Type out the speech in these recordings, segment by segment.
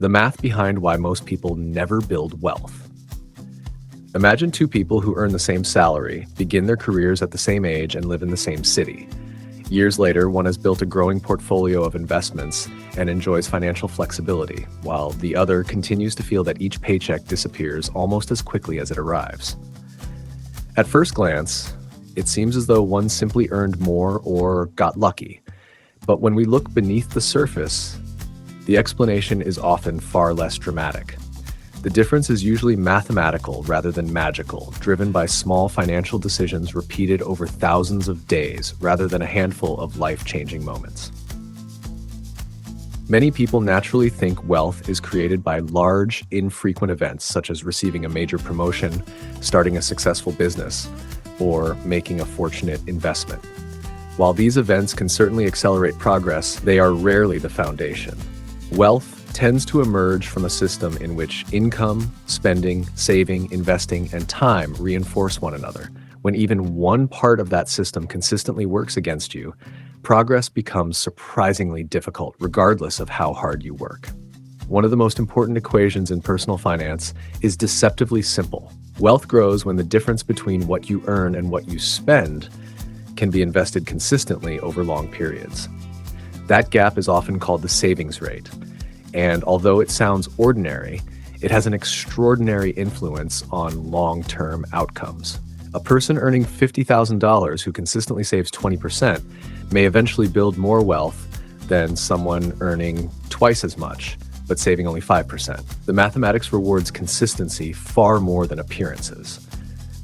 The math behind why most people never build wealth. Imagine two people who earn the same salary, begin their careers at the same age, and live in the same city. Years later, one has built a growing portfolio of investments and enjoys financial flexibility, while the other continues to feel that each paycheck disappears almost as quickly as it arrives. At first glance, it seems as though one simply earned more or got lucky. But when we look beneath the surface, the explanation is often far less dramatic. The difference is usually mathematical rather than magical, driven by small financial decisions repeated over thousands of days rather than a handful of life-changing moments. Many people naturally think wealth is created by large, infrequent events such as receiving a major promotion, starting a successful business, or making a fortunate investment. While these events can certainly accelerate progress, they are rarely the foundation. Wealth tends to emerge from a system in which income, spending, saving, investing, and time reinforce one another. When even one part of that system consistently works against you, progress becomes surprisingly difficult, regardless of how hard you work. One of the most important equations in personal finance is deceptively simple. Wealth grows when the difference between what you earn and what you spend can be invested consistently over long periods. That gap is often called the savings rate, and although it sounds ordinary, it has an extraordinary influence on long-term outcomes. A person earning $50,000 who consistently saves 20% may eventually build more wealth than someone earning twice as much, but saving only 5%. The mathematics rewards consistency far more than appearances.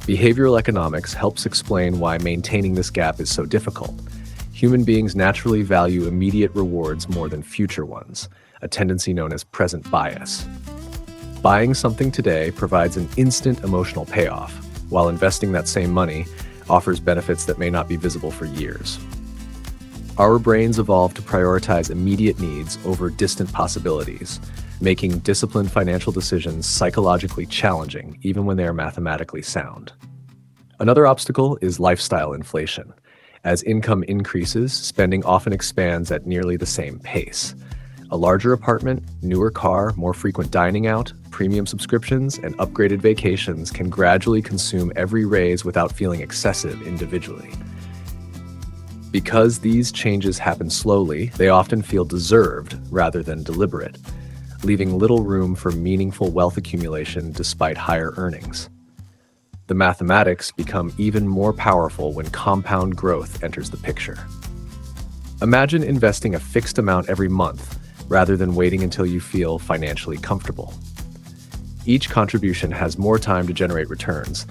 Behavioral economics helps explain why maintaining this gap is so difficult. Human beings naturally value immediate rewards more than future ones, a tendency known as present bias. Buying something today provides an instant emotional payoff, while investing that same money offers benefits that may not be visible for years. Our brains evolved to prioritize immediate needs over distant possibilities, making disciplined financial decisions psychologically challenging, even when they are mathematically sound. Another obstacle is lifestyle inflation. As income increases, spending often expands at nearly the same pace. A larger apartment, newer car, more frequent dining out, premium subscriptions, and upgraded vacations can gradually consume every raise without feeling excessive individually. Because these changes happen slowly, they often feel deserved rather than deliberate, leaving little room for meaningful wealth accumulation despite higher earnings. The mathematics become even more powerful when compound growth enters the picture. Imagine investing a fixed amount every month rather than waiting until you feel financially comfortable. Each contribution has more time to generate returns,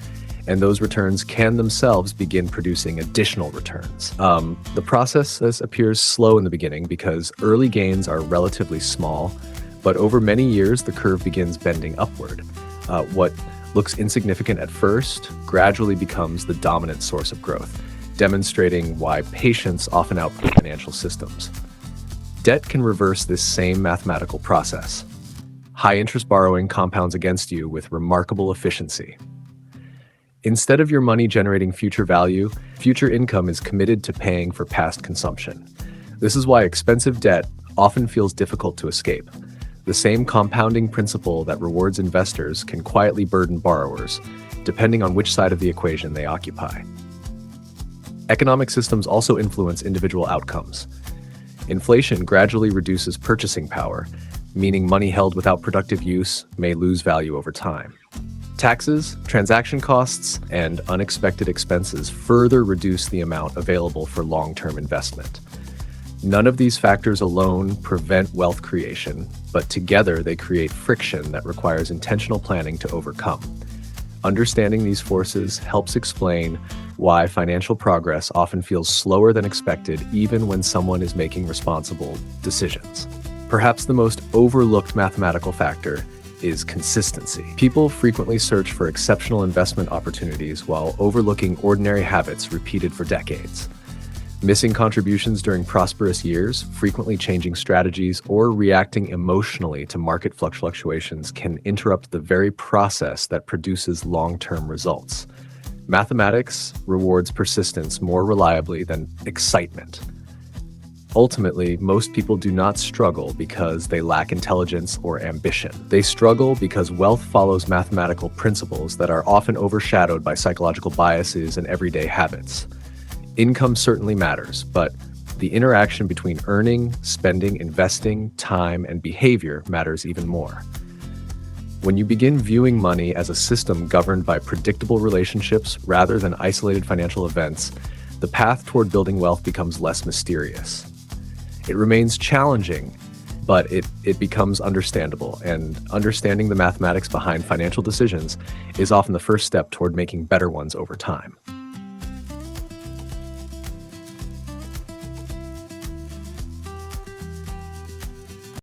and those returns can themselves begin producing additional returns. The process appears slow in the beginning because early gains are relatively small, but over many years, the curve begins bending upward. What looks insignificant at first gradually becomes the dominant source of growth, demonstrating why patience often outpaces financial systems. Debt can reverse this same mathematical process. High-interest borrowing compounds against you with remarkable efficiency. Instead of your money generating future value, future income is committed to paying for past consumption. This is why expensive debt often feels difficult to escape. The same compounding principle that rewards investors can quietly burden borrowers, depending on which side of the equation they occupy. Economic systems also influence individual outcomes. Inflation gradually reduces purchasing power, meaning money held without productive use may lose value over time. Taxes, transaction costs, and unexpected expenses further reduce the amount available for long-term investment. None of these factors alone prevent wealth creation, but together they create friction that requires intentional planning to overcome. Understanding these forces helps explain why financial progress often feels slower than expected, even when someone is making responsible decisions. Perhaps the most overlooked mathematical factor is consistency. People frequently search for exceptional investment opportunities while overlooking ordinary habits repeated for decades. Missing contributions during prosperous years, frequently changing strategies, or reacting emotionally to market fluctuations can interrupt the very process that produces long-term results. Mathematics rewards persistence more reliably than excitement. Ultimately, most people do not struggle because they lack intelligence or ambition. They struggle because wealth follows mathematical principles that are often overshadowed by psychological biases and everyday habits. Income certainly matters, but the interaction between earning, spending, investing, time, and behavior matters even more. When you begin viewing money as a system governed by predictable relationships rather than isolated financial events, the path toward building wealth becomes less mysterious. It remains challenging, but it becomes understandable, and understanding the mathematics behind financial decisions is often the first step toward making better ones over time.